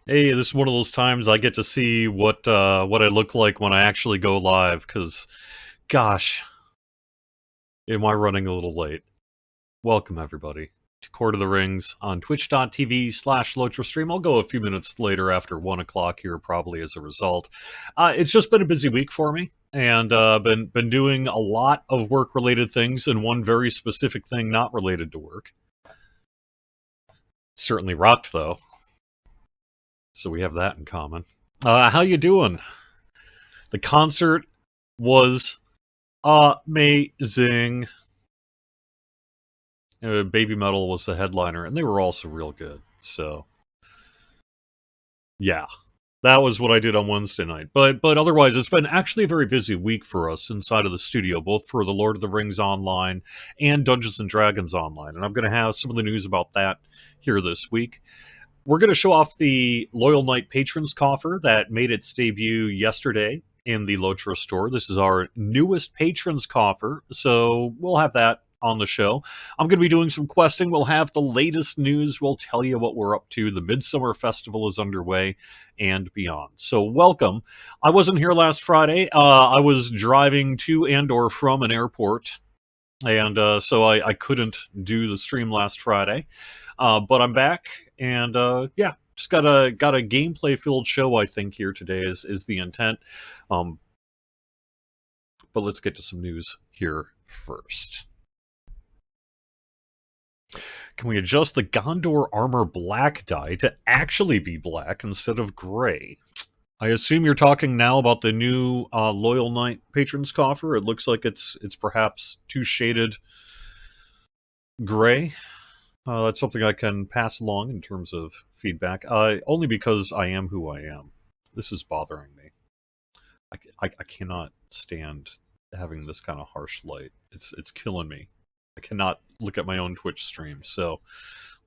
Hey, this is one of those times I get to see what I look like when I actually go live, because, gosh, am I running a little late. Welcome, everybody, to Court of the Rings on twitch.tv/LotraStream. I'll go a few minutes later after 1 o'clock here, probably as a result. It's just been a busy week for me, and been doing a lot of work-related things, and one very specific thing not related to work. Certainly rocked, though. So we have that in common. How you doing? The concert was amazing. Baby Metal was the headliner, and they were also real good. So, yeah, that was what I did on Wednesday night. But otherwise, it's been actually a very busy week for us inside of the studio, both for the Lord of the Rings Online and Dungeons and Dragons Online. And I'm going to have some of the news about that here this week. We're going to show off the Loyal Knight Patrons Coffer that made its debut yesterday in the Lotra store. This is our newest Patrons Coffer, so we'll have that on the show. I'm going to be doing some questing. We'll have the latest news. We'll tell you what we're up to. The Midsummer Festival is underway and beyond. So welcome. I wasn't here last Friday. I was driving to and/or from an airport, and so I couldn't do the stream last Friday. But I'm back, and yeah, just got a gameplay filled show. I think here today is the intent. But let's get to some news here first. Can we adjust the Gondor armor black dye to actually be black instead of gray? I assume you're talking now about the new Loyal Knight Patrons Coffer. It looks like it's perhaps too shaded gray. That's something I can pass along in terms of feedback, only because I am who I am. This is bothering me. I cannot stand having this kind of harsh light. It's killing me. I cannot look at my own Twitch stream, so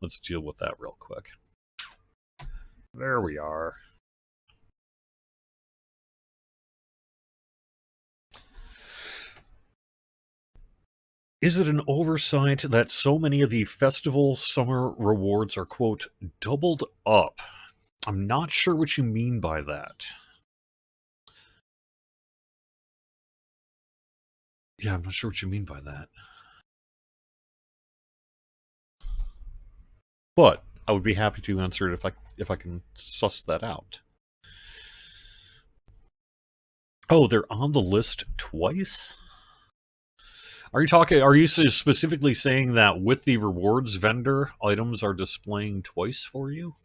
let's deal with that real quick. There we are. Is it an oversight that so many of the festival summer rewards are, quote, doubled up? I'm not sure what you mean by that. Yeah, I'm not sure what you mean by that. But I would be happy to answer it if I can suss that out. Oh, they're on the list twice? Are you specifically saying that with the rewards vendor, items are displaying twice for you?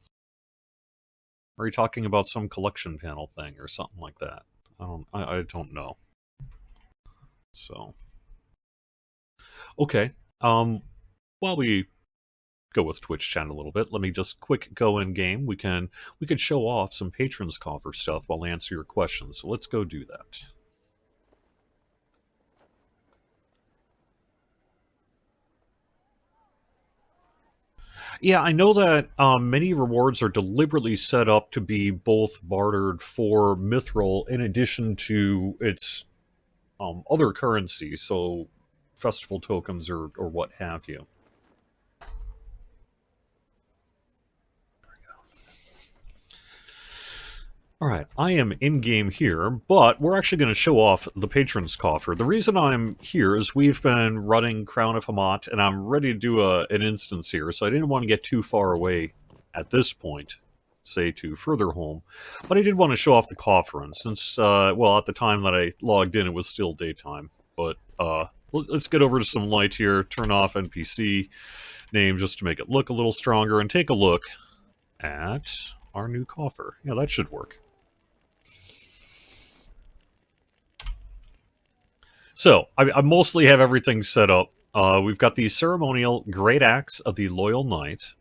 Or are you talking about some collection panel thing or something like that? I don't know. So, okay. While we go with Twitch chat a little bit, let me just quick go in game. We could show off some Patrons Coffer stuff while I answer your questions. So let's go do that. Yeah, I know that many rewards are deliberately set up to be both bartered for Mithril in addition to its other currency, so festival tokens or what have you. Alright, I am in-game here, but we're actually going to show off the Patrons Coffer. The reason I'm here is we've been running Crown of Hamat, and I'm ready to do an instance here, so I didn't want to get too far away at this point, say to further home, but I did want to show off the Coffer, and since, well, at the time that I logged in, it was still daytime, but let's get over to some light here, turn off NPC name just to make it look a little stronger, and take a look at our new Coffer. Yeah, that should work. So, I mostly have everything set up. We've got the ceremonial Great Axe of the Loyal Knight.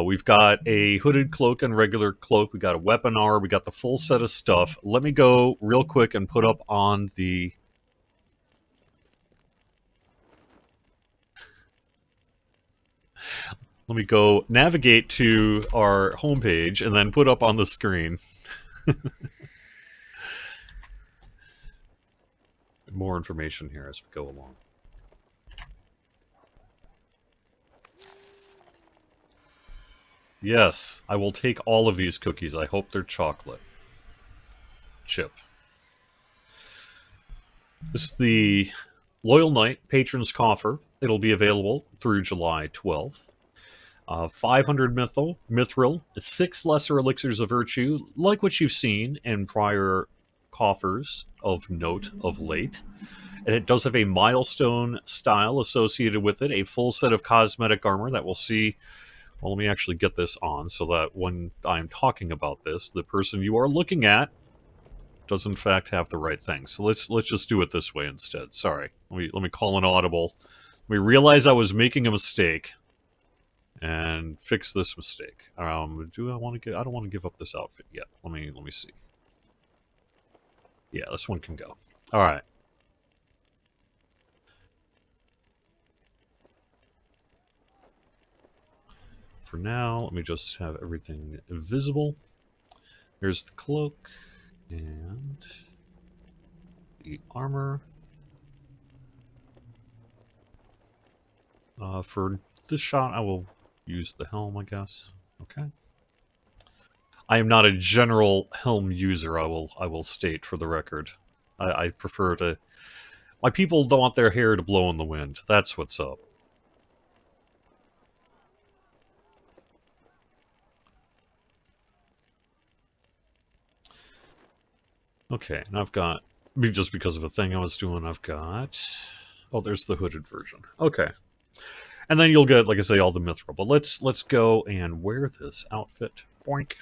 We've got a hooded cloak and regular cloak. We got a weaponar. We got the full set of stuff. Let me go real quick and put up on the... Let me go navigate to our homepage and then put up on the screen. More information here as we go along. Yes, I will take all of these cookies. I hope they're chocolate chip. This is the Loyal Knight Patron's Coffer. It'll be available through July 12th. 500 mithril, 6 lesser elixirs of virtue, like what you've seen in prior coffers of note of late. And it does have a milestone style associated with it, a full set of cosmetic armor that we'll see. Well, let me actually get this on so that when I'm talking about this, the person you are looking at does in fact have the right thing. So let's just do it this way instead. Sorry. Let me call an audible. We realize I was making a mistake and fix this mistake. Do I want to get? I don't want to give up this outfit yet. Let me see. Yeah, this one can go. All right. For now, let me just have everything visible. Here's the cloak and the armor. For this shot, I will use the helm, I guess. Okay. I am not a general helm user. I will state for the record. I prefer to. My people don't want their hair to blow in the wind. That's what's up. Okay, and I've got, just because of a thing I was doing, I've got, oh, there's the hooded version. Okay. And then you'll get, like I say, all the mithril. But let's go and wear this outfit. Boink.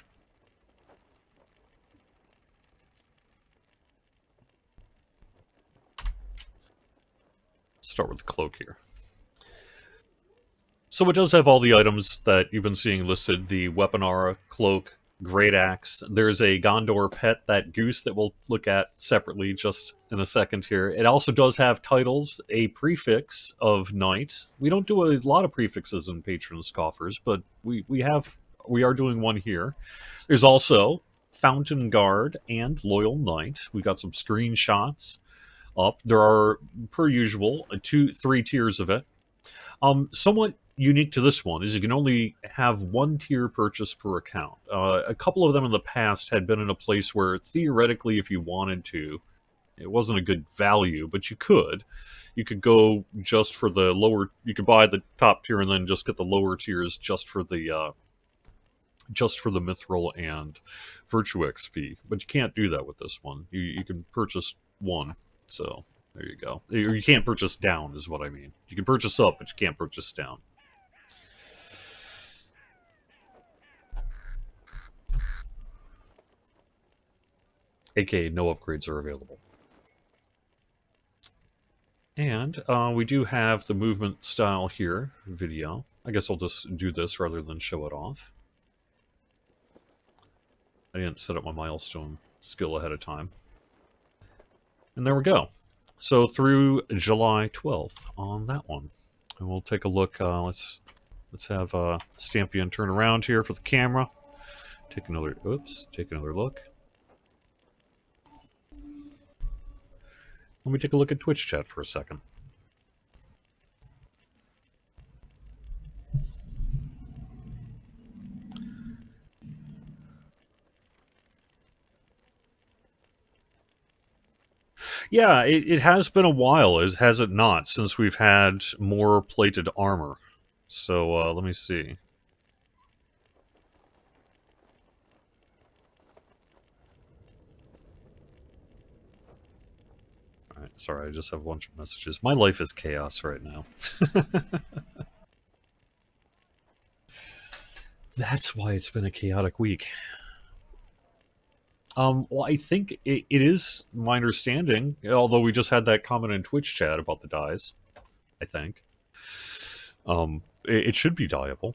Start with the cloak here. So it does have all the items that you've been seeing listed. The weapon aura, cloak, great axe. There's a Gondor pet, that goose, that we'll look at separately just in a second here. It also does have titles, a prefix of knight. We don't do a lot of prefixes in Patron's coffers, but we are doing one here. There's also Fountain Guard and Loyal Knight. We got some screenshots up. There are, per usual, 3 tiers of it. Somewhat unique to this one is you can only have 1 tier purchase per account. A couple of them in the past had been in a place where theoretically, if you wanted to, it wasn't a good value, but you could. You could go just for the lower. You could buy the top tier and then just get the lower tiers just for the mithril and virtue XP. But you can't do that with this one. You can purchase 1. So there you go. Or you can't purchase down, is what I mean. You can purchase up, but you can't purchase down. AKA no upgrades are available. And we do have the movement style here, video. I guess I'll just do this rather than show it off. I didn't set up my milestone skill ahead of time. And there we go. So through July 12th on that one. And we'll take a look. Let's have Stampion turn around here for the camera. Take another look. Let me take a look at Twitch chat for a second. Yeah, it has been a while, has it not, since we've had more plated armor. So let me see. All right, sorry, I just have a bunch of messages. My life is chaos right now. That's why it's been a chaotic week. Well, I think it is my understanding, although we just had that comment in Twitch chat about the dyes, I think. It should be dyeable.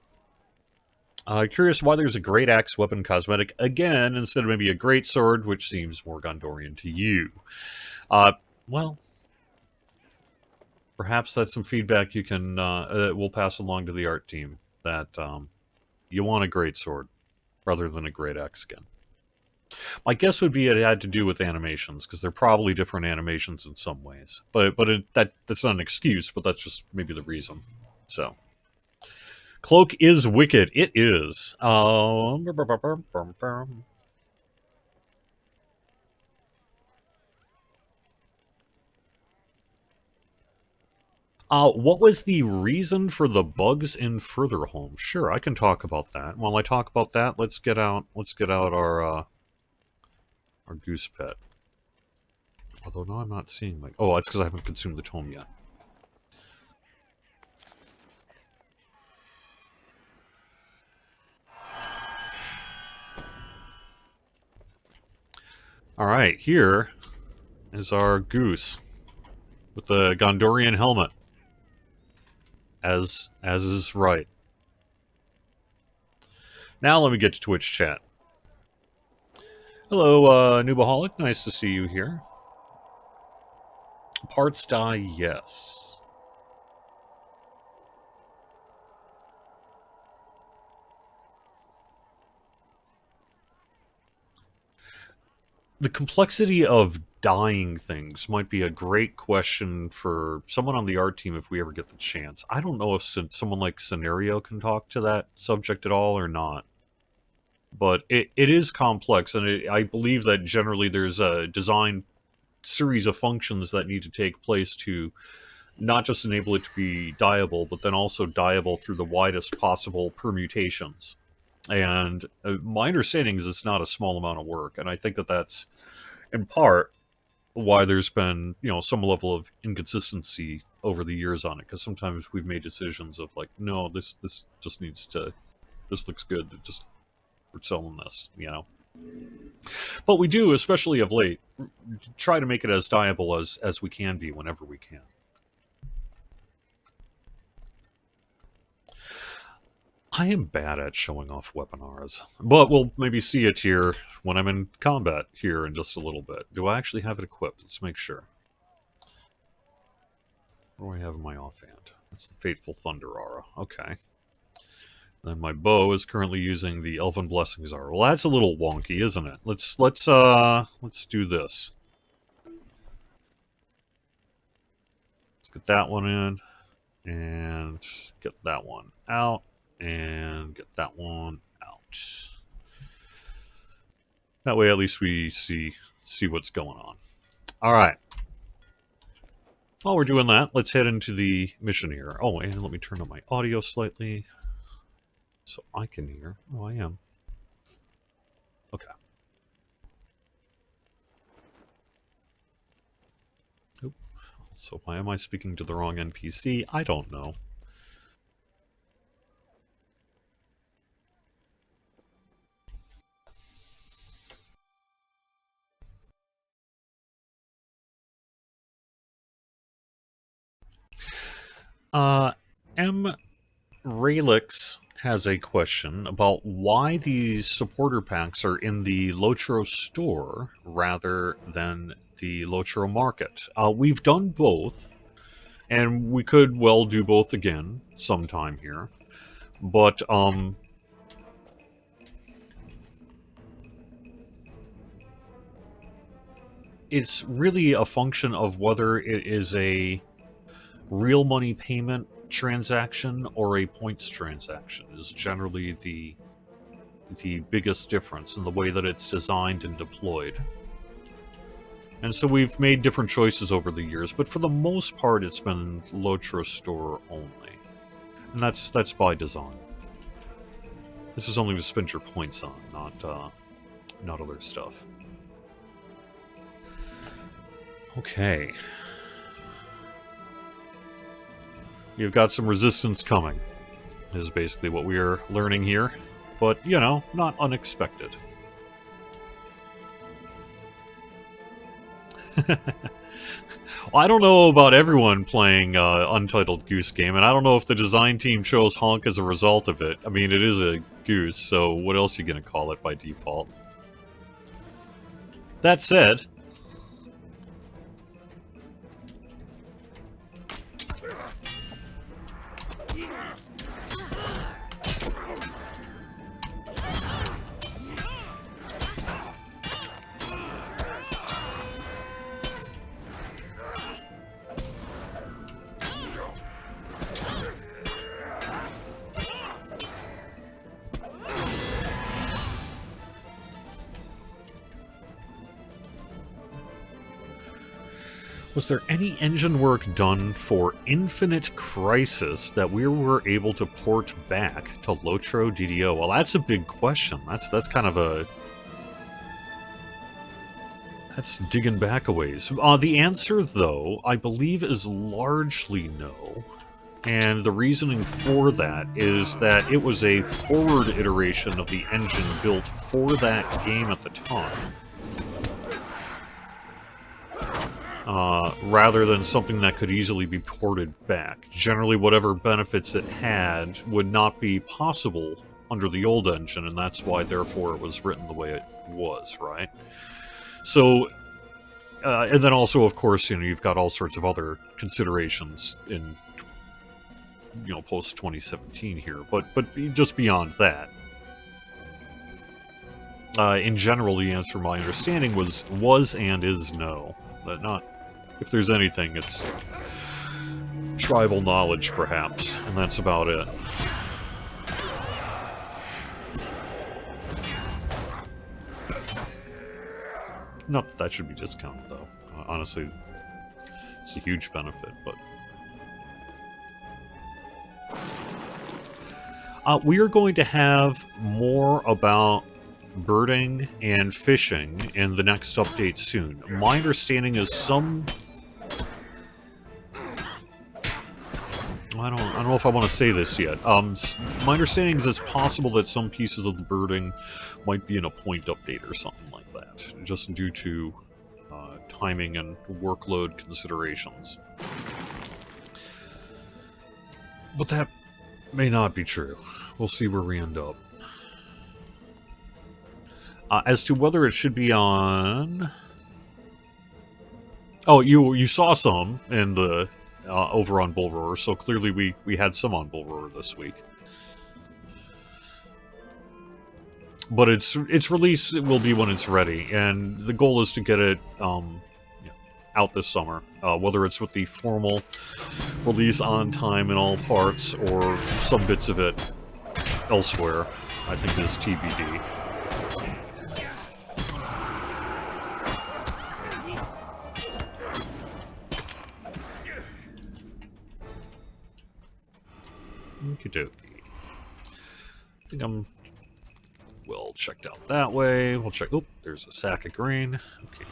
Curious why there's a great axe weapon cosmetic again instead of maybe a great sword, which seems more Gondorian to you. Well, perhaps that's some feedback you can we'll pass along to the art team, that you want a great sword rather than a great axe again. My guess would be it had to do with animations, because they're probably different animations in some ways. But that's not an excuse, but that's just maybe the reason. So, Cloak is wicked. It is. What was the reason for the bugs in Further Home? Sure, I can talk about that. While I talk about that, let's get out our Goose Pet. Although no, I'm not seeing my. Oh, that's because I haven't consumed the tome yet. All right, here is our goose with the Gondorian helmet, as is right. Now let me get to Twitch chat. Hello, Nubaholic. Nice to see you here. Parts die, yes. The complexity of dying things might be a great question for someone on the art team if we ever get the chance. I don't know if someone like Scenario can talk to that subject at all or not. But it is complex, and I believe that generally there's a design series of functions that need to take place to not just enable it to be dyeable, but then also dyeable through the widest possible permutations. And my understanding is it's not a small amount of work, and I think that that's in part why there's been some level of inconsistency over the years on it, because sometimes we've made decisions of like, no, this just needs to, this looks good, just we're selling this, But we do, especially of late, try to make it as dyeable as we can be whenever we can. I am bad at showing off webinars, but we'll maybe see it here when I'm in combat here in just a little bit. Do I actually have it equipped? Let's make sure. What do I have in my offhand? That's the Fateful Thunder Aura. Okay. Then my bow is currently using the Elven Blessings Aura. Well, that's a little wonky, isn't it? Let's do this. Let's get that one in, and get that one out, and get that one out. That way, at least we see what's going on. All right. While we're doing that, let's head into the mission here. Oh, and let me turn on my audio slightly so I can hear. Oh, I am. Okay. Oop. So why am I speaking to the wrong NPC? I don't know. M. Raelix has a question about why these supporter packs are in the Lotro store rather than the Lotro market. We've done both, and we could well do both again sometime here. But, it's really a function of whether it is a real money payment transaction or a points transaction is generally the biggest difference in the way that it's designed and deployed. And so we've made different choices over the years, but for the most part it's been Lotro store only. And that's by design. This is only to spend your points on, not other stuff. Okay. You've got some resistance coming, is basically what we are learning here. But, not unexpected. Well, I don't know about everyone playing Untitled Goose Game, and I don't know if the design team chose Honk as a result of it. I mean, it is a goose, so what else are you going to call it by default? That said... Was there any engine work done for Infinite Crisis that we were able to port back to Lotro DDO? Well, that's a big question. That's kind of a... That's digging back a ways. The answer, though, I believe is largely no. And the reasoning for that is that it was a forward iteration of the engine built for that game at the time. Rather than something that could easily be ported back. Generally, whatever benefits it had would not be possible under the old engine, and that's why, therefore, it was written the way it was, right? So, and then also, of course, you've got all sorts of other considerations in, post-2017 here, but just beyond that. In general, the answer, my understanding, was and is no. But not... If there's anything, it's tribal knowledge, perhaps, and that's about it. Not that should be discounted, though. Honestly, it's a huge benefit, but... we are going to have more about birding and fishing in the next update soon. My understanding is I don't know if I want to say this yet. My understanding is it's possible that some pieces of the birding might be in a point update or something like that, just due to timing and workload considerations. But that may not be true. We'll see where we end up. As to whether it should be on... Oh, you saw some in the... over on Bull Roar, so clearly we had some on Bull Roar this week. But its release will be when it's ready, and the goal is to get it out this summer. Whether it's with the formal release on time in all parts, or some bits of it elsewhere, I think is TBD. Okey-dokey. I think I'm well checked out that way. We'll check... Oh, there's a sack of grain. Okay.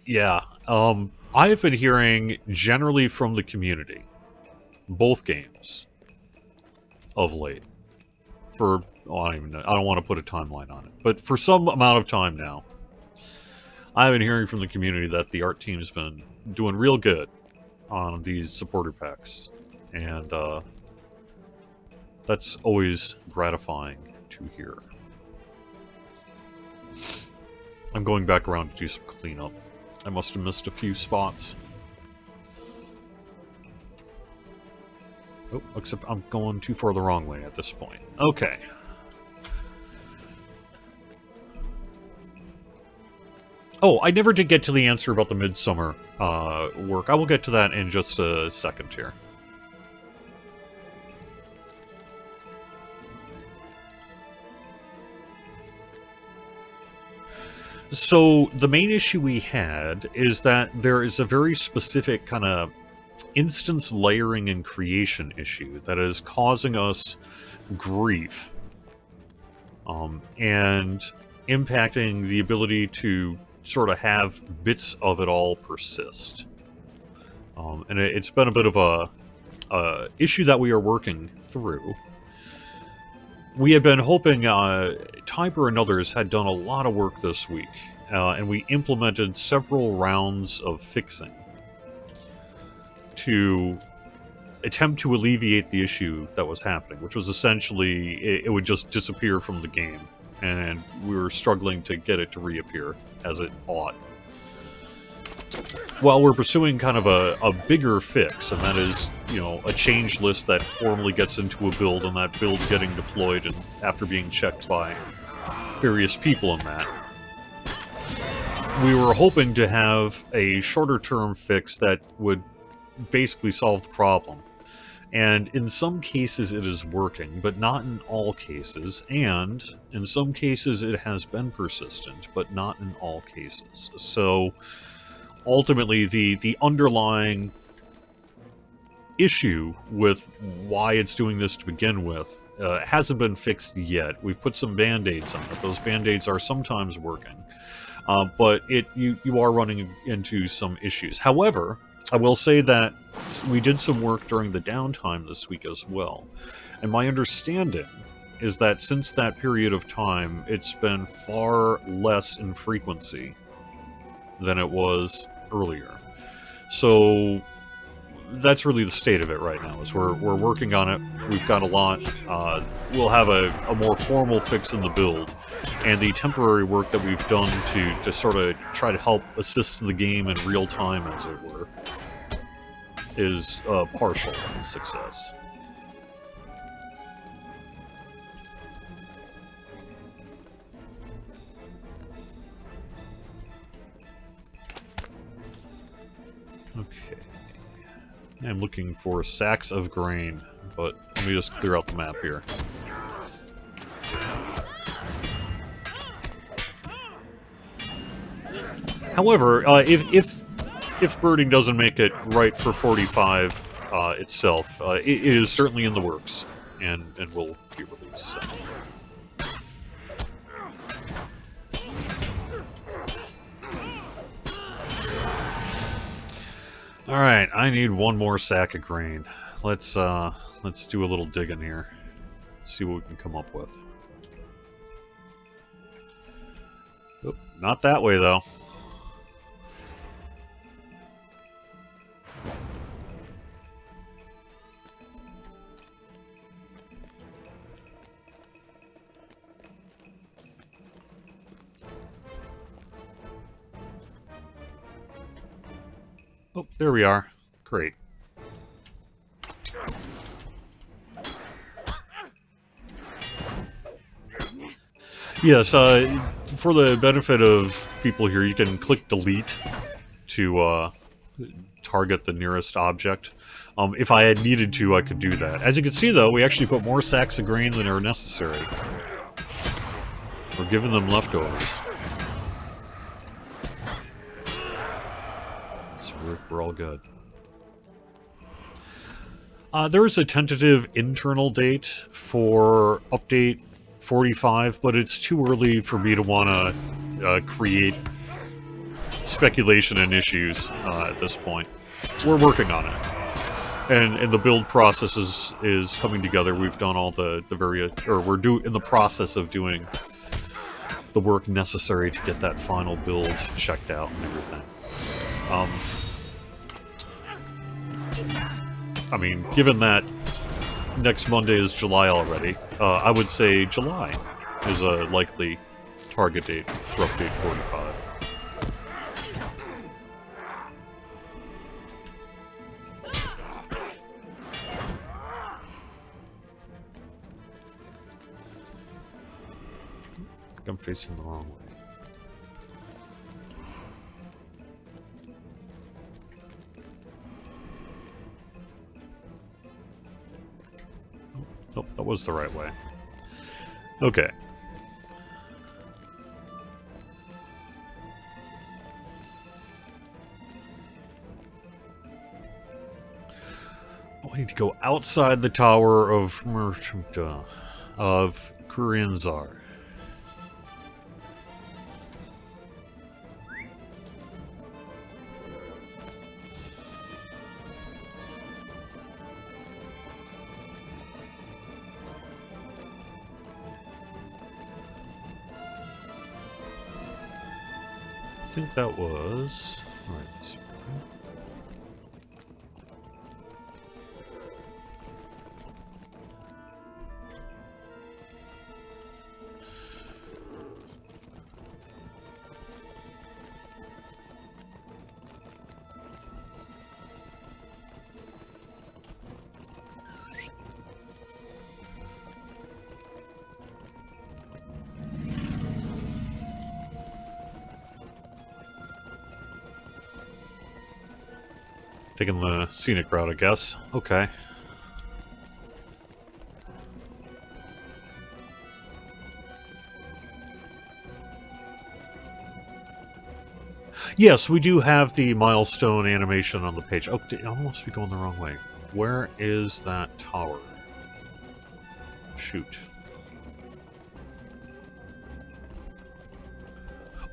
Yeah, I have been hearing generally from the community, both games, of late, for... Oh, I don't want to put a timeline on it, but for some amount of time now, I've been hearing from the community that the art team's been doing real good on these supporter packs. And that's always gratifying to hear. I'm going back around to do some cleanup. I must have missed a few spots. Oh, except I'm going too far the wrong way at this point. Okay. Oh, I never did get to the answer about the Midsummer work. I will get to that in just a second here. So, the main issue we had is that there is a very specific kind of instance layering and creation issue that is causing us grief and impacting the ability to sort of have bits of it all persist. And it's been a bit of a issue that we are working through. We had been hoping, Tiber and others had done a lot of work this week, and we implemented several rounds of fixing to attempt to alleviate the issue that was happening, which was essentially it would just disappear from the game, and we were struggling to get it to reappear as it ought. While we're pursuing kind of a bigger fix, and that is, a change list that formally gets into a build, and that build getting deployed and after being checked by various people in that. We were hoping to have a shorter-term fix that would basically solve the problem. And in some cases it is working, but not in all cases, and in some cases it has been persistent, but not in all cases. So ultimately the underlying issue with why it's doing this to begin with hasn't been fixed yet. We've put some band-aids on it. Those band-aids are sometimes working, but you are running into some issues. However, I will say that we did some work during the downtime this week as well, and my understanding is that since that period of time, it's been far less in frequency than it was earlier. So that's really the state of it right now, is we're working on it. We've got a lot. We'll have a more formal fix in the build, and the temporary work that we've done to sort of try to help assist the game in real time, as it were, is partial success. Okay. I'm looking for sacks of grain, but let me just clear out the map here. However, if birding doesn't make it right for 45 itself, it is certainly in the works, and will be released. So. All right, I need one more sack of grain. Let's do a little digging here. See what we can come up with. Oh, not that way though. Oh, there we are. Great. Yes, for the benefit of people here, you can click delete to target the nearest object. If I had needed to, I could do that. As you can see, though, we actually put more sacks of grain than are necessary. We're giving them leftovers. So we're all good. There is a tentative internal date for update 45, but it's too early for me to want to create speculation and issues at this point. We're working on it, and the build process is coming together. We've done all the various, or we're in the process of doing the work necessary to get that final build checked out and everything. I mean, given that next Monday is July already, I would say July is a likely target date for update 45. I think I'm facing the wrong way. Oh, that was the right way. Okay. Oh, I need to go outside the tower of Kurianzar. I think that was... Alright, let's see. Taking the scenic route, I guess. Okay. Yes, we do have the Milestone Animation on the page. Oh, I must be going the wrong way. Where is that tower? Shoot.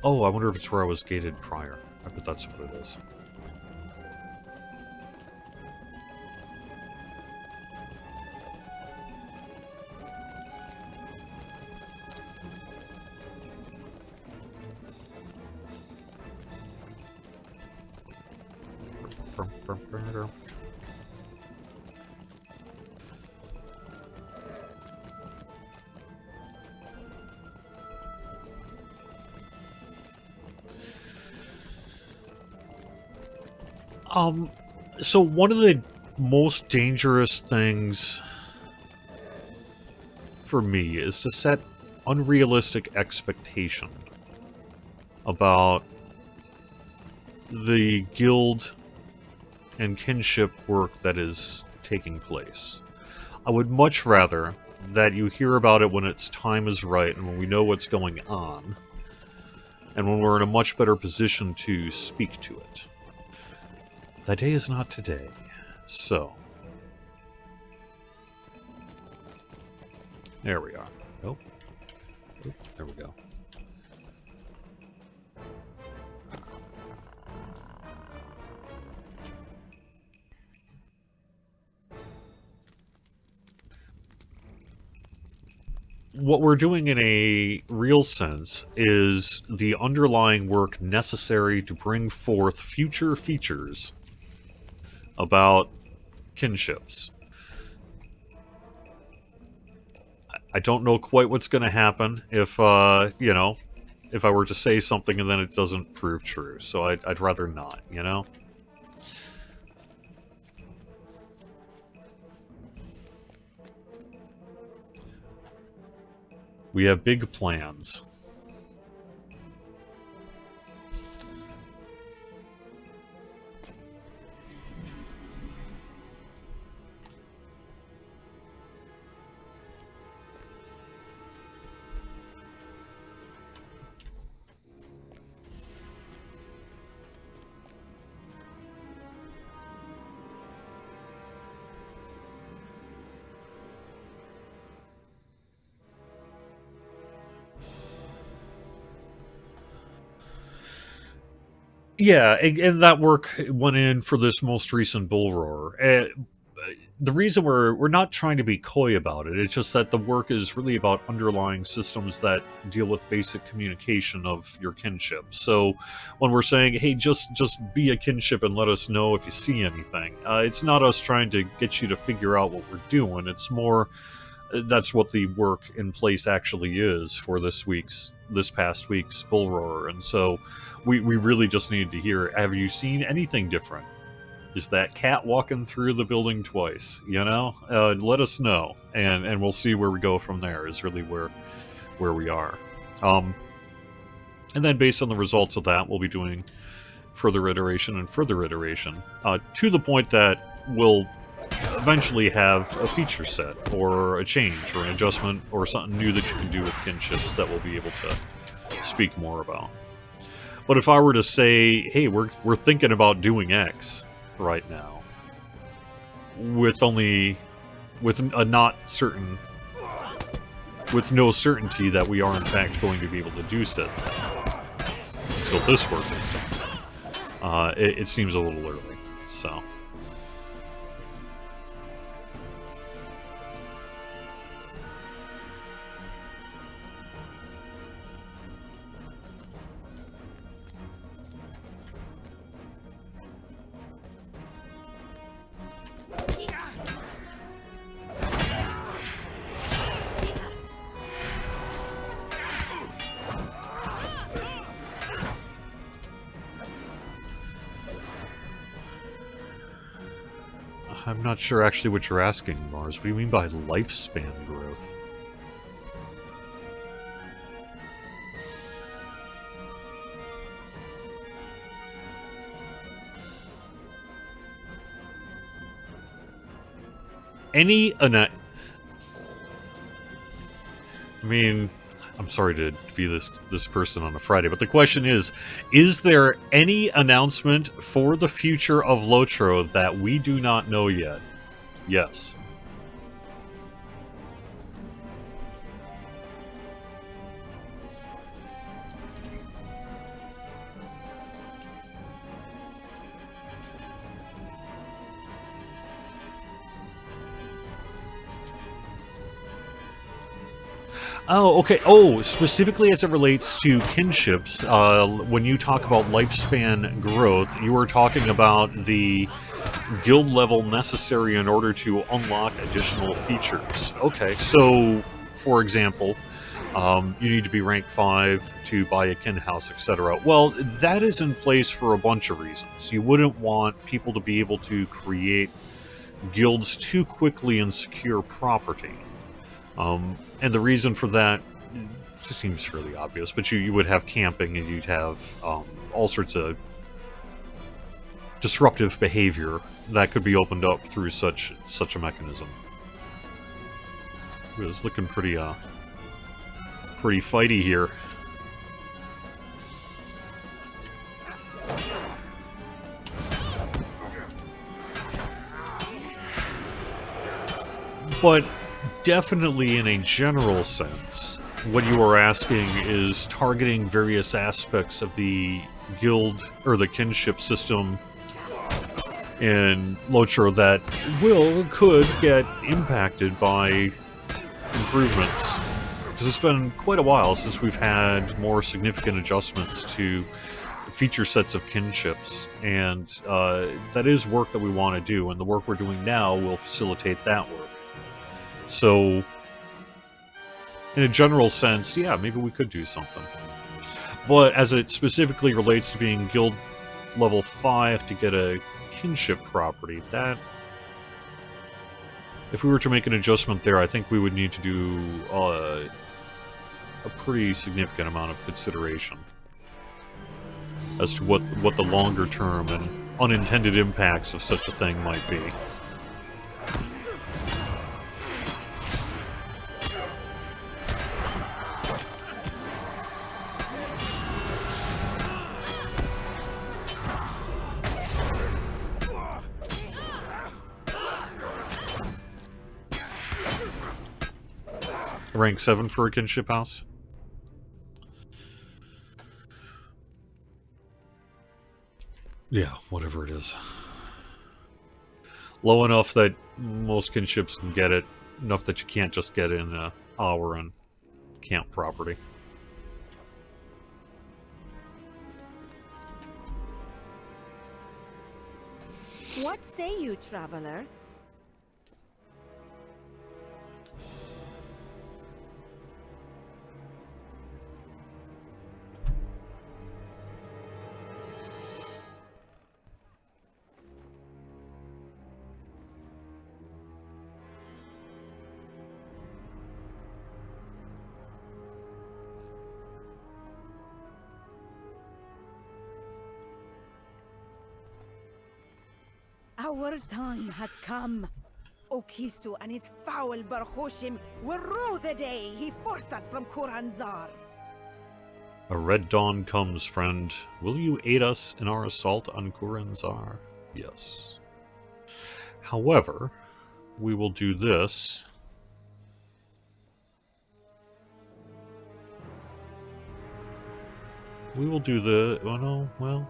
Oh, I wonder if it's where I was gated prior. I bet that's what it is. So one of the most dangerous things for me is to set unrealistic expectation about the guild and kinship work that is taking place. I would much rather that you hear about it when its time is right and when we know what's going on, and when we're in a much better position to speak to it. That day is not today, so... There we are. Oh. There we go. What we're doing in a real sense is the underlying work necessary to bring forth future features about kinships. I don't know quite what's going to happen if, you know, if I were to say something and then it doesn't prove true. So I'd rather not, you know? We have big plans. Yeah, and that work went in for this most recent bull roar. The reason we're not trying to be coy about it, it's just that the work is really about underlying systems that deal with basic communication of your kinship. So when we're saying, hey, just be a kinship and let us know if you see anything, it's not us trying to get you to figure out what we're doing. It's more that's what the work in place actually is for this past week's bull roar. And so we really just needed to hear, have you seen anything different? Is that cat walking through the building twice? You know, let us know, and we'll see where we go from there. Is really where we are, and then based on the results of that, we'll be doing further iteration and further iteration to the point that we'll eventually have a feature set or a change or an adjustment or something new that you can do with kinships that we'll be able to speak more about. But if I were to say, hey, we're thinking about doing X right now, with no certainty that we are in fact going to be able to do said until this work is done, it seems a little early. So. I'm not sure actually what you're asking, Mars. What do you mean by lifespan growth? I mean, I'm sorry to be this person on a Friday, but the question is there any announcement for the future of Lotro that we do not know yet? Yes. Oh, okay. Oh, specifically as it relates to kinships, when you talk about lifespan growth, you were talking about the guild level necessary in order to unlock additional features. Okay, so for example, you need to be rank 5 to buy a kin house, etc. Well, that is in place for a bunch of reasons. You wouldn't want people to be able to create guilds too quickly and secure property. And the reason for that seems fairly obvious, but you would have camping and you'd have all sorts of disruptive behavior that could be opened up through such a mechanism. It's looking pretty fighty here. But definitely in a general sense, what you are asking is targeting various aspects of the guild or the kinship system in Lotro that could get impacted by improvements. Because it's been quite a while since we've had more significant adjustments to feature sets of kinships, and that is work that we want to do, and the work we're doing now will facilitate that work. So, in a general sense, yeah, maybe we could do something. But as it specifically relates to being guild level 5 to get a kinship property, that... if we were to make an adjustment there, I think we would need to do a pretty significant amount of consideration as to what the longer term and unintended impacts of such a thing might be. Rank 7 for a kinship house? Yeah, whatever it is. Low enough that most kinships can get it, enough that you can't just get in an hour and camp property. What say you, traveler? Our time has come. Okisu and his foul Barhoshim will rue the day he forced us from Kuranzar. A red dawn comes, friend. Will you aid us in our assault on Kuranzar? Yes. However, we will do this. We will do the... oh no, well...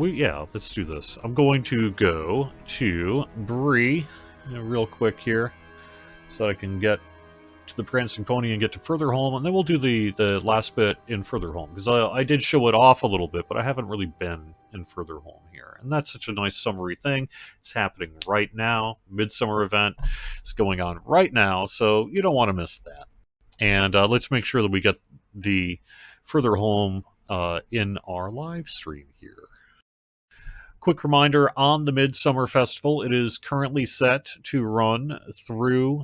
yeah, let's do this. I'm going to go to Bree, real quick here, so I can get to the Prancing Pony and get to Furtherholm, and then we'll do the last bit in Furtherholm, because I did show it off a little bit, but I haven't really been in Furtherholm here, and that's such a nice summery thing. It's happening right now. Midsummer event is going on right now, so you don't want to miss that. And let's make sure that we get the Furtherholm in our live stream here. Quick reminder on the Midsummer Festival, it is currently set to run through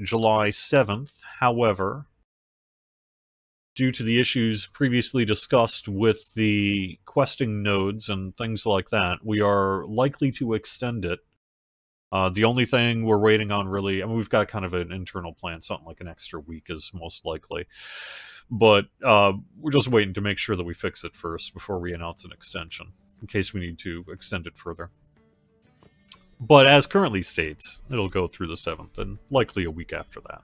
July 7th. However, due to the issues previously discussed with the questing nodes and things like that, we are likely to extend it The only thing we're waiting on really, I mean, we've got kind of an internal plan, something like an extra week is most likely. But we're just waiting to make sure that we fix it first before we announce an extension, in case we need to extend it further. But as currently states, it'll go through the 7th, and likely a week after that.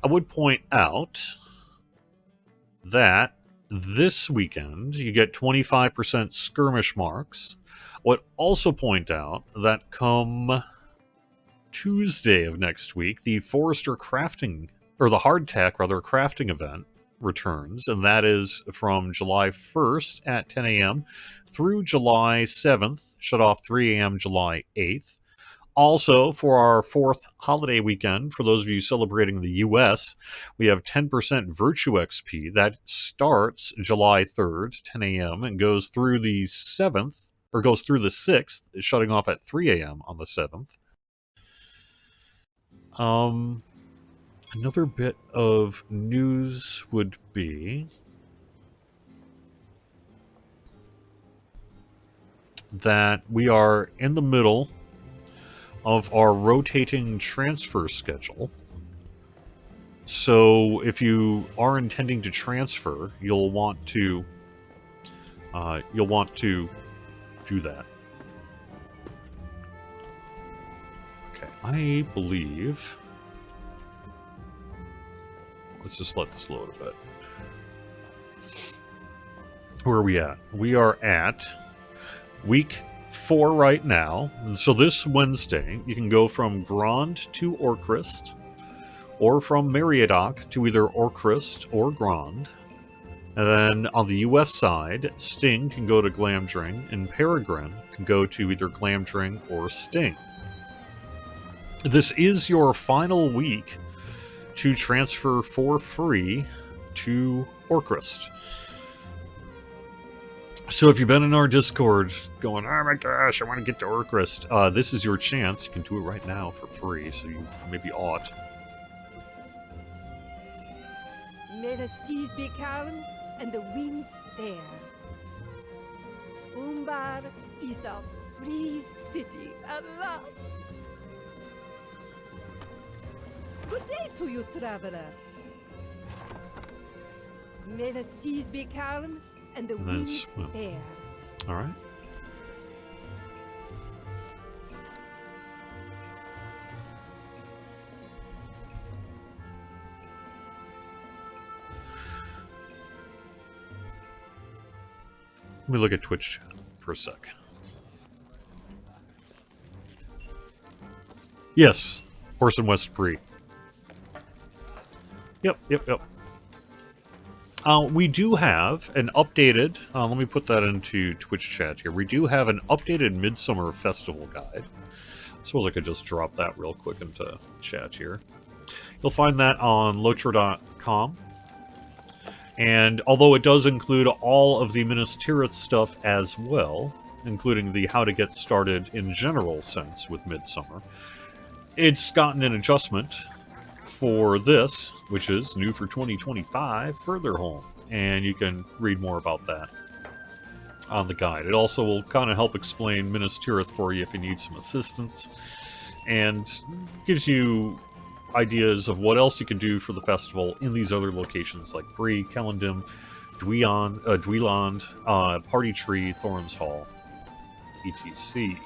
I would point out that this weekend you get 25% skirmish marks. I would also point out that come Tuesday of next week, the Forester crafting, or the hardtack rather, crafting event returns, and that is from July 1st at 10 a.m. through July 7th, shut off 3 a.m. July 8th. Also, for our 4th holiday weekend, for those of you celebrating the U.S., we have 10% Virtue XP. That starts July 3rd, 10 a.m., and goes through the 7th, or goes through the 6th, shutting off at 3 a.m. on the 7th. Another bit of news would be that we are in the middle of our rotating transfer schedule. So if you are intending to transfer, you'll want to do that. Okay, I believe. Let's just let this load a bit. Where are we at? We are at week 4 right now. And so this Wednesday, you can go from Grand to Orcrist, or from Meriadoc to either Orcrist or Grand. And then on the US side, Sting can go to Glamdring, and Peregrine can go to either Glamdring or Sting. This is your final week to transfer for free to Orcrist. So if you've been in our Discord going, oh my gosh, I want to get to Orcrist, this is your chance. You can do it right now for free, so you maybe ought. May the seas be calm and the winds fair. Umbar is a free city at last. Good day to you, traveler. May the seas be calm and the winds fair. All right. Let me look at Twitch chat for a sec. Yes, Orson West Bree. Yep. We do have an updated, let me put that into Twitch chat here. We do have an updated Midsummer Festival guide. I suppose I could just drop that real quick into chat here. You'll find that on locher.com. And although it does include all of the Minas Tirith stuff as well, including the how to get started in general sense with Midsummer, it's gotten an adjustment for this, which is new for 2025, Furtherholm, and you can read more about that on the guide. It also will kind of help explain Minas Tirith for you if you need some assistance, and gives you ideas of what else you can do for the festival in these other locations like Bree, Kellendim, Dweeland, Party Tree, Thorns Hall, etc.,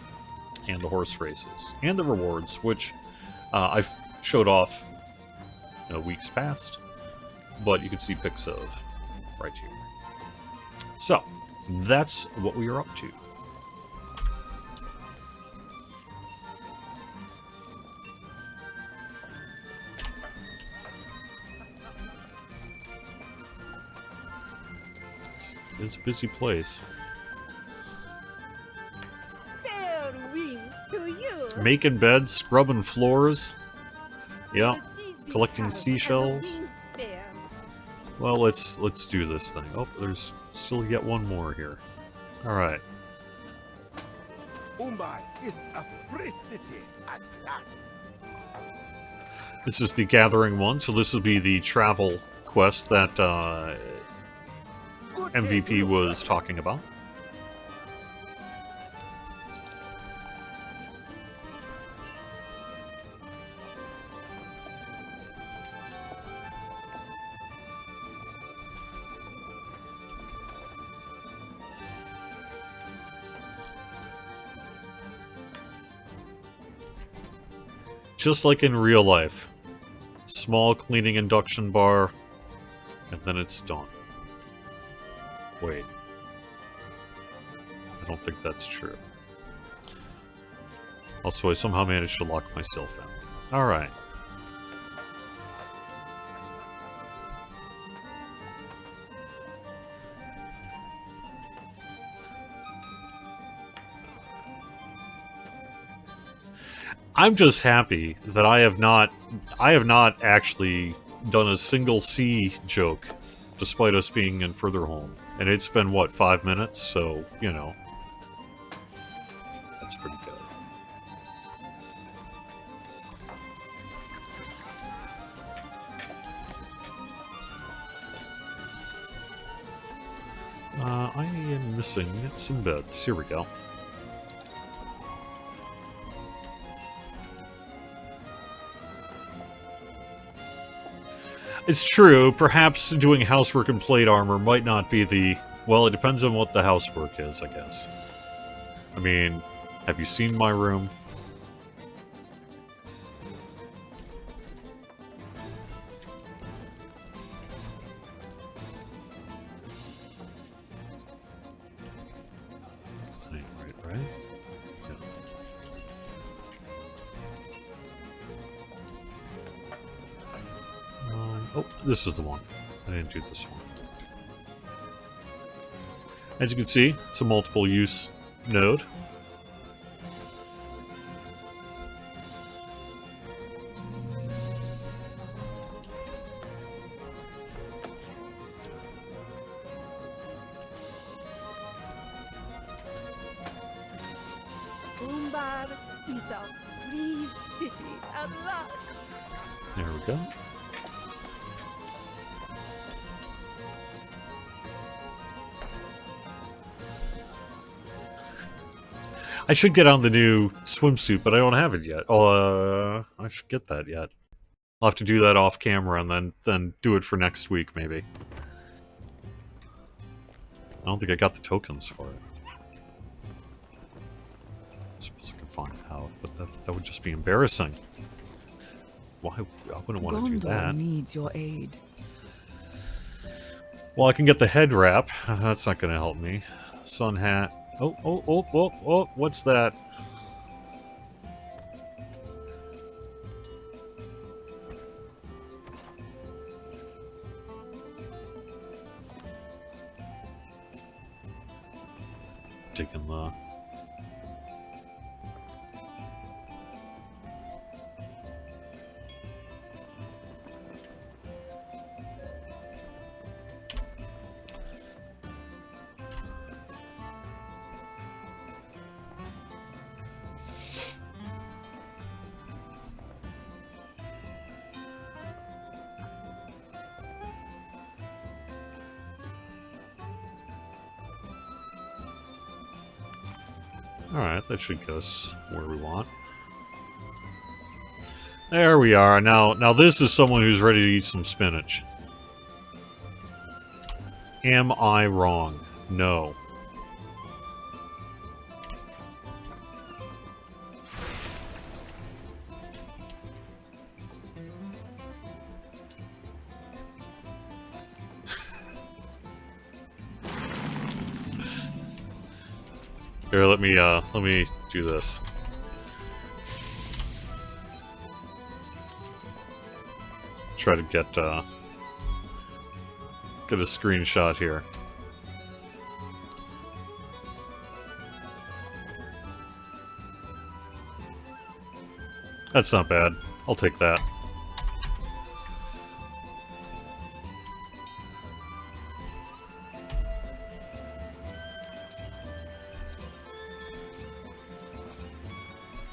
and the horse races, and the rewards, which I've showed off weeks past, but you can see pics of right here. So, that's what we are up to. It's a busy place. Fair winds to you. Making beds, scrubbing floors. Yeah. Collecting seashells. Well, let's do this thing. Oh, there's still yet one more here. All right. Umbar is a free city at last. This is the gathering one, so this will be the travel quest that Good day to MVP you, was sir. talking about. Just like in real life. Small cleaning induction bar, and then it's done. Wait. I don't think that's true. Also, I somehow managed to lock myself in. Alright. I'm just happy that I have not actually done a single C joke, despite us being in Furtherholm. And it's been, what, 5 minutes? So, you know. That's pretty good. I am missing some beds. Here we go. It's true, perhaps doing housework in plate armor might not be the... Well, it depends on what the housework is, I guess. I mean, have you seen my room? Right? Yeah. Oh, this is the one. I didn't do this one. As you can see, it's a multiple use node. Umbar is a free city at last. There we go. I should get on the new swimsuit, but I don't have it yet. Oh, I should get that yet. I'll have to do that off camera and then do it for next week, maybe. I don't think I got the tokens for it. I suppose I can find out, but that would just be embarrassing. Why? I wouldn't want to do that. Needs your aid. Well, I can get the head wrap. That's not going to help me. Sun hat. Oh, what's that? Taking the... Alright, that should get us where we want. There we are. Now this is someone who's ready to eat some spinach. Am I wrong? No. Here, let me do this. Try to get a screenshot here. That's not bad. I'll take that.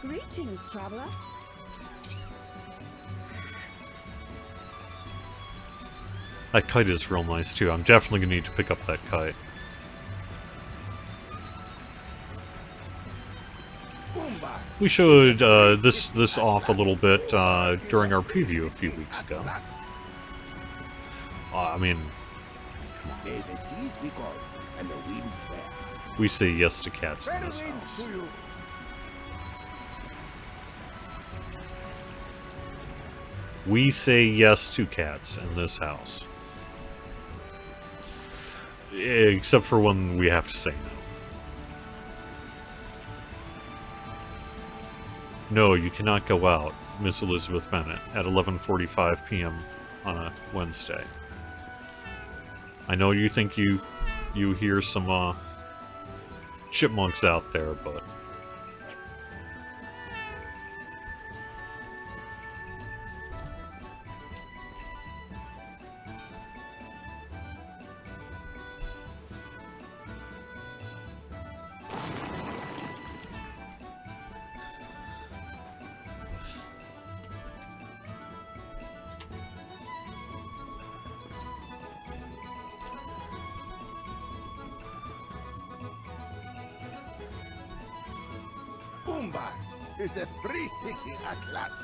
Greetings, traveler. That kite is real nice, too. I'm definitely going to need to pick up that kite. We showed this off a little bit during our preview a few weeks ago. I mean, come on. May the seas be calm and the winds fair. We say yes to cats in this Fair winds house. to you. We say yes to cats in this house. Except for when we have to say no. No, you cannot go out, Miss Elizabeth Bennet, at 11:45 p.m. on a Wednesday. I know you think you hear some chipmunks out there, but Umbar is a free city at last.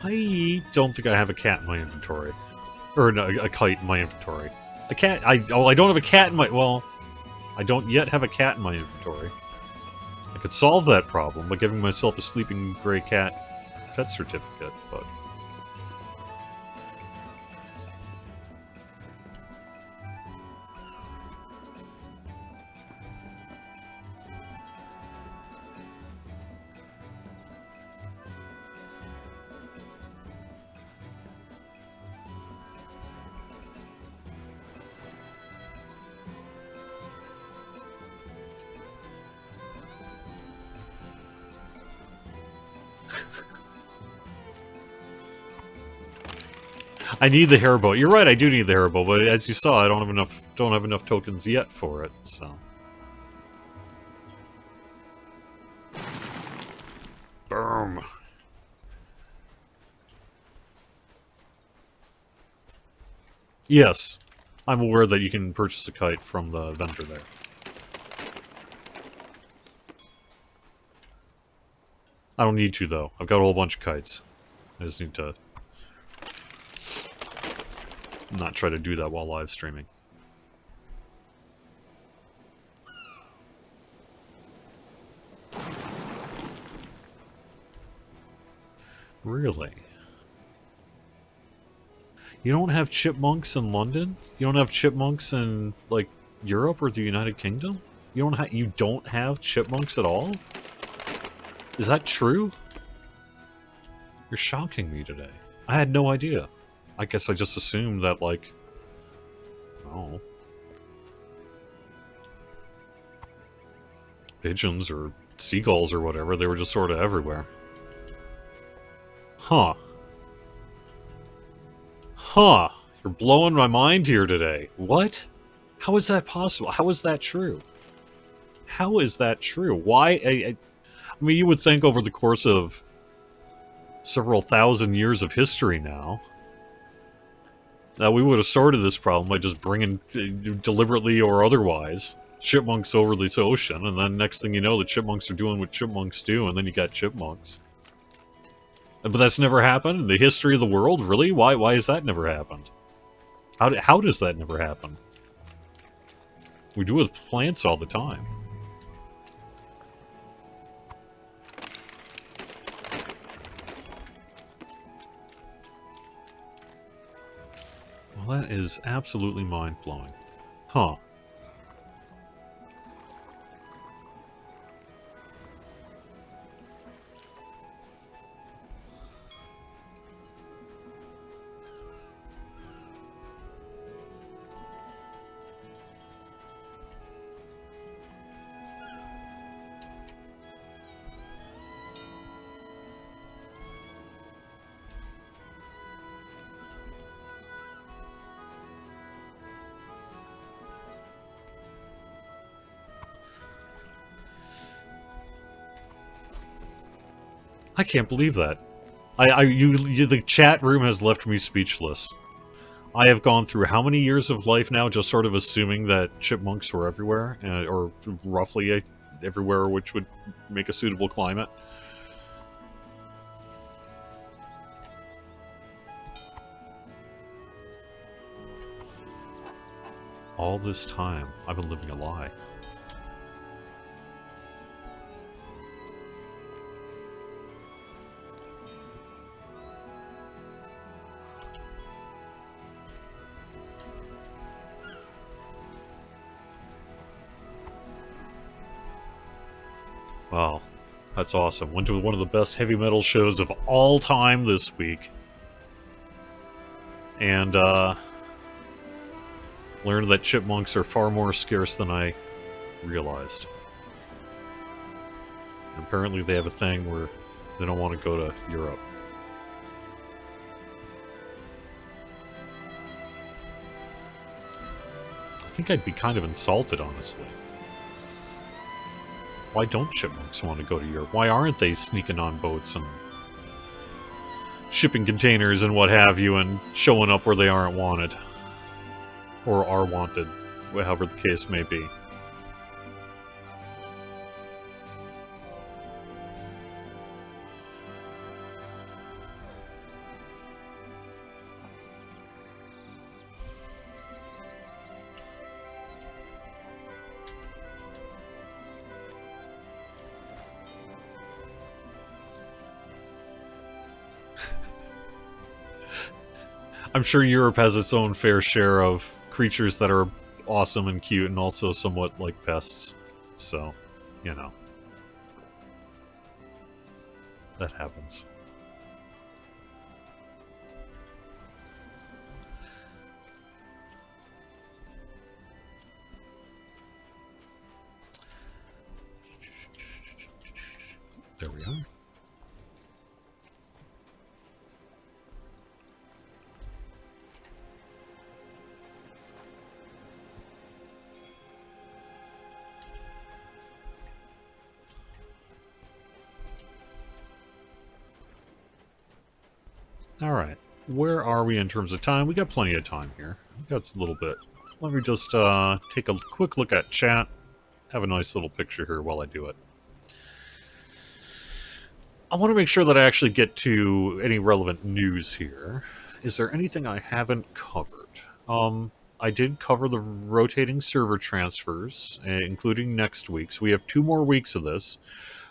I don't think I have a cat in my inventory. Or no, a kite in my inventory. A cat, I don't have a cat in my, well, I don't yet have a cat in my inventory. I could solve that problem by giving myself a sleeping gray cat pet certificate, but... I need the hairboat. You're right, I do need the hairboat, but as you saw, I don't have enough tokens yet for it, so. Boom. Yes, I'm aware that you can purchase a kite from the vendor there. I don't need to, though. I've got a whole bunch of kites. I just need to not try to do that while live streaming. Really? You don't have chipmunks in London? You don't have chipmunks in, like, Europe or the United Kingdom? You don't have chipmunks at all? Is that true? You're shocking me today. I had no idea. I guess I just assumed that, like... Oh. Pigeons or seagulls or whatever, they were just sort of everywhere. Huh. Huh. You're blowing my mind here today. What? How is that possible? How is that true? How is that true? Why? I mean, you would think over the course of several thousand years of history now, that we would have sorted this problem by just bringing, deliberately or otherwise, chipmunks over this ocean, and then next thing you know, the chipmunks are doing what chipmunks do, and then you got chipmunks. But that's never happened in the history of the world? Really? Why has that never happened? How does that never happen? We do it with plants all the time. Well, that is absolutely mind-blowing. Huh. I can't believe that. The chat room has left me speechless. I have gone through how many years of life now just sort of assuming that chipmunks were everywhere, or roughly everywhere which would make a suitable climate. All this time, I've been living a lie. Wow, that's awesome. Went to one of the best heavy metal shows of all time this week. And, learned that chipmunks are far more scarce than I realized. And apparently they have a thing where they don't want to go to Europe. I think I'd be kind of insulted, honestly. Why don't chipmunks want to go to Europe? Why aren't they sneaking on boats and shipping containers and what have you and showing up where they aren't wanted? Or are wanted, however the case may be. I'm sure Europe has its own fair share of creatures that are awesome and cute and also somewhat like pests. So, you know. That happens. There we are. Alright, where are we in terms of time? We got plenty of time here. We got a little bit. Let me just take a quick look at chat. Have a nice little picture here while I do it. I want to make sure that I actually get to any relevant news here. Is there anything I haven't covered? I did cover the rotating server transfers, including next week's. We have 2 more weeks of this.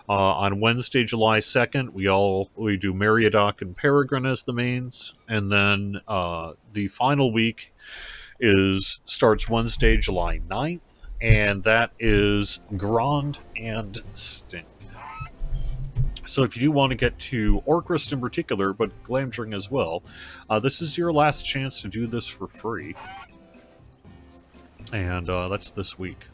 On Wednesday, July 2nd, we do Meriadoc and Peregrine as the mains, and then the final week starts Wednesday, July 9th, and that is Grand and Sting. So if you do want to get to Orcrist in particular, but Glamdring as well, this is your last chance to do this for free. And that's this week.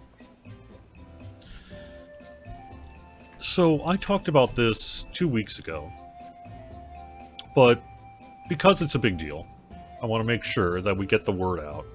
So I talked about this 2 weeks ago, but because it's a big deal, I want to make sure that we get the word out.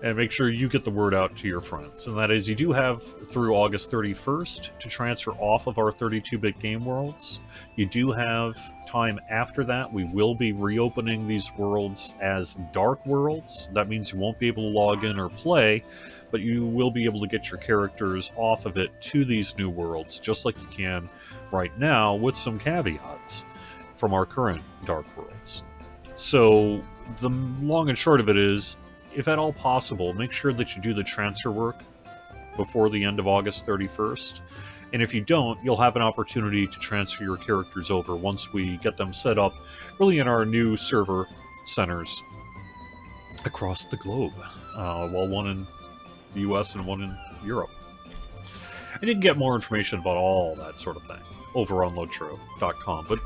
And make sure you get the word out to your friends. And that is, you do have through August 31st to transfer off of our 32-bit game worlds. You do have time after that. We will be reopening these worlds as dark worlds. That means you won't be able to log in or play, but you will be able to get your characters off of it to these new worlds, just like you can right now, with some caveats from our current dark worlds. So the long and short of it is, if at all possible, make sure that you do the transfer work before the end of August 31st. And if you don't, you'll have an opportunity to transfer your characters over once we get them set up, really in our new server centers across the globe. Well, one in the US and one in Europe. And you can get more information about all that sort of thing over on lotro.com. But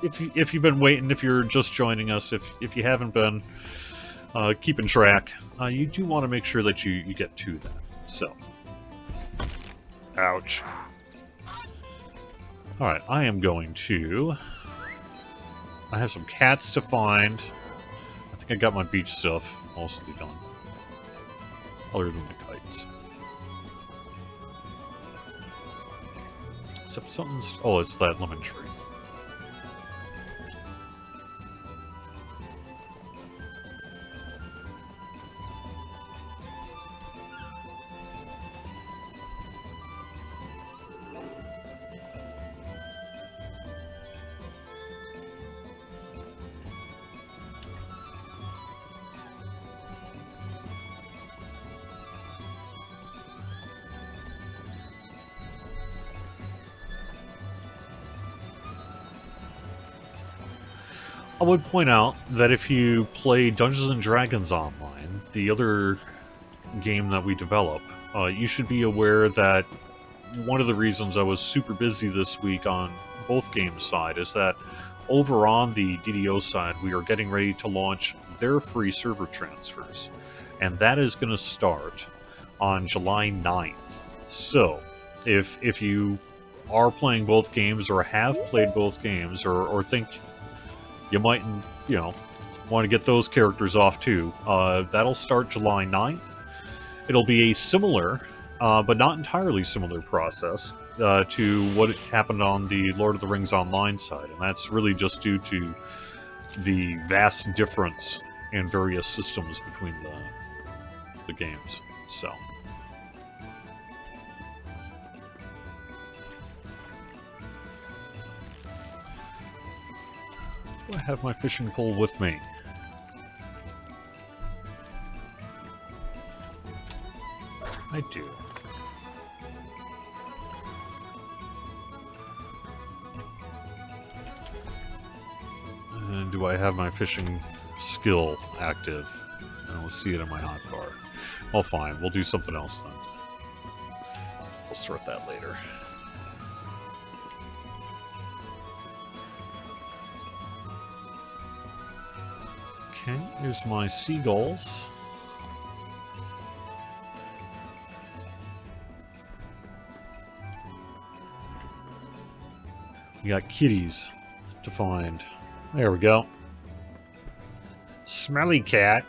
if you've been waiting, if you're just joining us, if you haven't been keeping track, you do want to make sure that you get to that. So, ouch. Alright, I am going to... I have some cats to find. I think I got my beach stuff mostly done. Other than the kites. Except something's... Oh, it's that lemon tree. I would point out that if you play Dungeons and Dragons Online, the other game that we develop, you should be aware that one of the reasons I was super busy this week on both games' side is that over on the DDO side, we are getting ready to launch their free server transfers. And that is going to start on July 9th. So, if you are playing both games or have played both games or think you might, want to get those characters off too, that'll start July 9th. It'll be a similar, but not entirely similar process to what happened on the Lord of the Rings Online side, and that's really just due to the vast difference in various systems between the games. So. Do I have my fishing pole with me? I do. And do I have my fishing skill active? I don't see it in my hotbar. Well, fine. We'll do something else then. We'll sort that later. Okay, here's my seagulls. We got kitties to find. There we go. Smelly cat.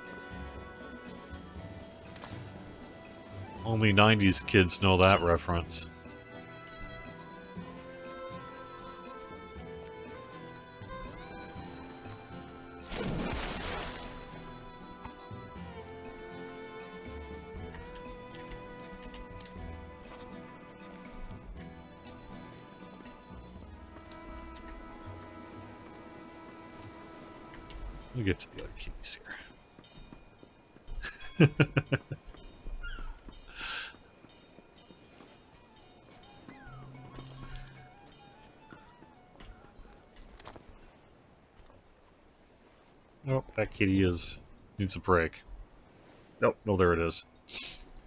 Only 90s kids know that reference. We'll get to the other kitties here. Oh, that kitty needs a break. Nope, no, there it is.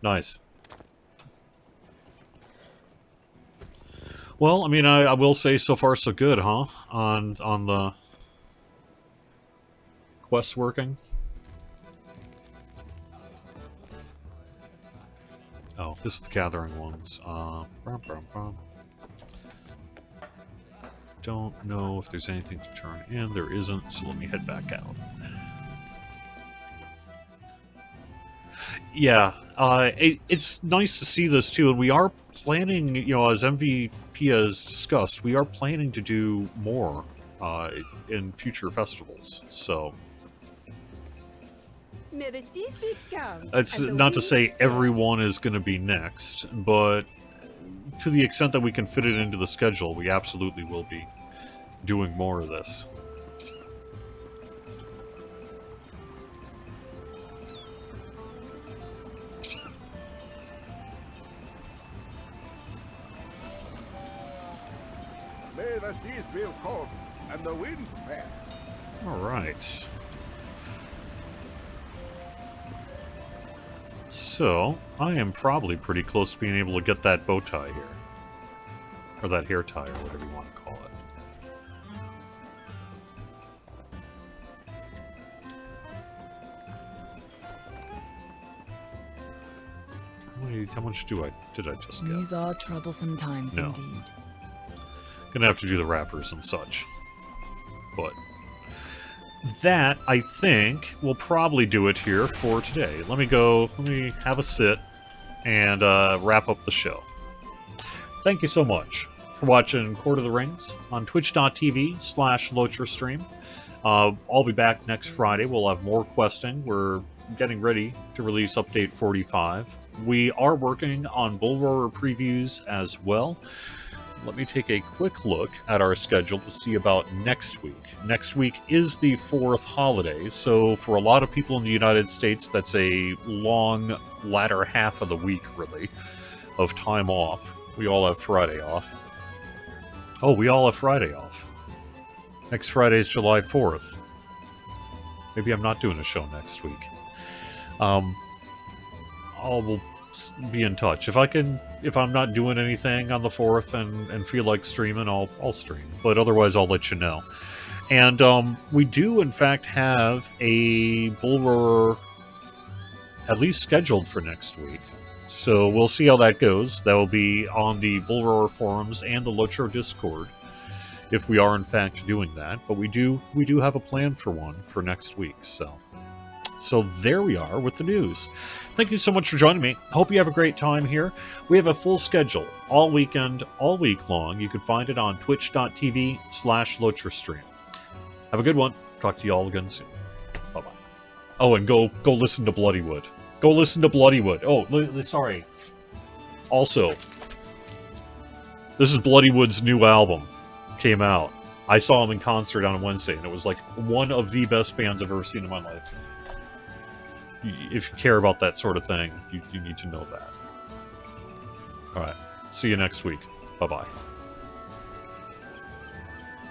Nice. Well, I mean, I will say so far so good, huh? On the quest working. Oh, this is the gathering ones. Don't know if there's anything to turn in. There isn't, so let me head back out. Yeah, it's nice to see this too, and we are planning, as MVP has discussed, we are planning to do more in future festivals, so... May the seas be calm. It's not to say everyone is going to be next, but to the extent that we can fit it into the schedule, we absolutely will be doing more of this. May the seas be calm and the winds fair. All right. So, I am probably pretty close to being able to get that bow tie here. Or that hair tie, or whatever you want to call it. How much did I just get? These are troublesome times indeed. Gonna have to do the wrappers and such. But that, I think, will probably do it here for today. Let me have a sit and wrap up the show. Thank you so much for watching Court of the Rings on twitch.tv/LocherStream. I'll be back next Friday. We'll have more questing. We're getting ready to release Update 45. We are working on Bull Roarer previews as well. Let me take a quick look at our schedule to see about next week. Next week is the 4th holiday, so for a lot of people in the United States, that's a long latter half of the week, really, of time off. We all have Friday off. Oh, we all have Friday off. Next Friday is July 4th. Maybe I'm not doing a show next week. We'll be in touch. If I'm not doing anything on the 4th and feel like streaming, I'll stream. But otherwise, I'll let you know. And we do, in fact, have a bull roar at least scheduled for next week. So we'll see how that goes. That will be on the bull roar forums and the Lotro Discord, if we are in fact doing that. But we do have a plan for one for next week. So there we are with the news. Thank you so much for joining me. Hope you have a great time here. We have a full schedule all weekend, all week long. You can find it on twitch.tv/LotraStream. Have a good one. Talk to you all again soon. Bye-bye. Oh, and go listen to Bloodywood. Go listen to Bloodywood. Oh, sorry. Also, this is Bloodywood's new album. Came out. I saw him in concert on Wednesday, and it was like one of the best bands I've ever seen in my life. If you care about that sort of thing, you need to know that. Alright. See you next week. Bye-bye.